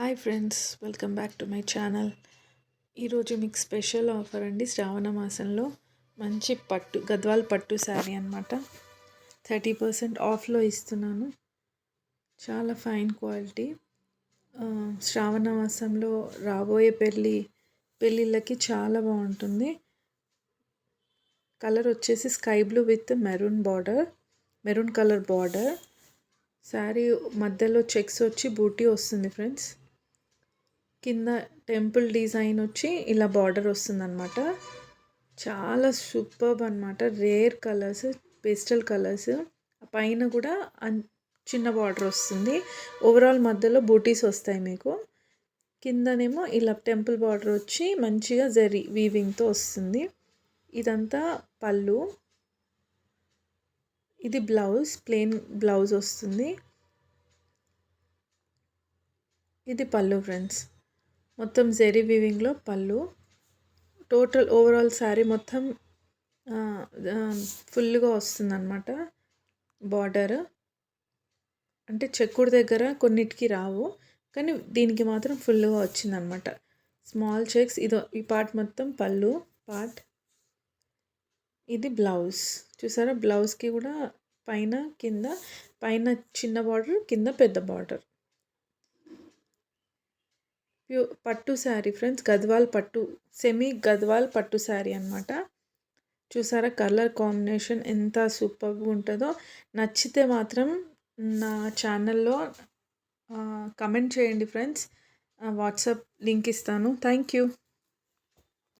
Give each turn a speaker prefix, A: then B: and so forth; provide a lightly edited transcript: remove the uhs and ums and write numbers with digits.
A: Hi friends, welcome back to my channel. ఈరోజు మీకు special offer అండి. శ్రావణ మాసంలో మంచి పట్టు గద్వాల్ పట్టు శారీ అనమాట. 30% ఆఫ్లో ఇస్తున్నాను. చాలా ఫైన్ క్వాలిటీ. శ్రావణ మాసంలో రాబోయే పెళ్ళిళ్ళకి చాలా బాగుంటుంది. కలర్ వచ్చేసి sky blue with maroon colour border. Sari మధ్యలో చెక్స్ వచ్చి బూటీ వస్తుంది ఫ్రెండ్స్. కింద టెంపుల్ డిజైన్ వచ్చి ఇలా బార్డర్ వస్తుంది అనమాట. చాలా సూపర్బ్ అనమాట. Rare colours, pastel colours. పైన కూడా చిన్న బార్డర్ వస్తుంది. ఓవరాల్ మధ్యలో బూటీస్ వస్తాయి మీకు. కిందనేమో ఇలా టెంపుల్ బార్డర్ వచ్చి మంచిగా జరీ వీవింగ్తో వస్తుంది. ఇదంతా పళ్ళు. ఇది బ్లౌజ్, ప్లెయిన్ బ్లౌజ్ వస్తుంది. ఇది పళ్ళు ఫ్రెండ్స్. మొత్తం జెరీ వీవింగ్లో పళ్ళు. టోటల్ ఓవరాల్ శారీ మొత్తం ఫుల్గా వస్తుంది అనమాట. బార్డర్ అంటే చెక్కుడు దగ్గర కొన్నిటికి రావు, కానీ దీనికి మాత్రం ఫుల్గా వచ్చిందనమాట. Small checks. ఈ పార్ట్ మొత్తం పళ్ళు పార్ట్. ఇది బ్లౌజ్. చూసారా, బ్లౌజ్కి కూడా పైన చిన్న బార్డర్, కింద పెద్ద బార్డర్. పట్టు శారీ ఫ్రెండ్స్. గద్వాల్ పట్టు, సెమీ గద్వాల్ పట్టు శారీ అనమాట. చూసారా కలర్ కాంబినేషన్ ఎంత సూపర్గా ఉంటుందో. నచ్చితే మాత్రం నా ఛానల్లో కమెంట్ చేయండి ఫ్రెండ్స్. వాట్సాప్ లింక్ ఇస్తాను. Thank you.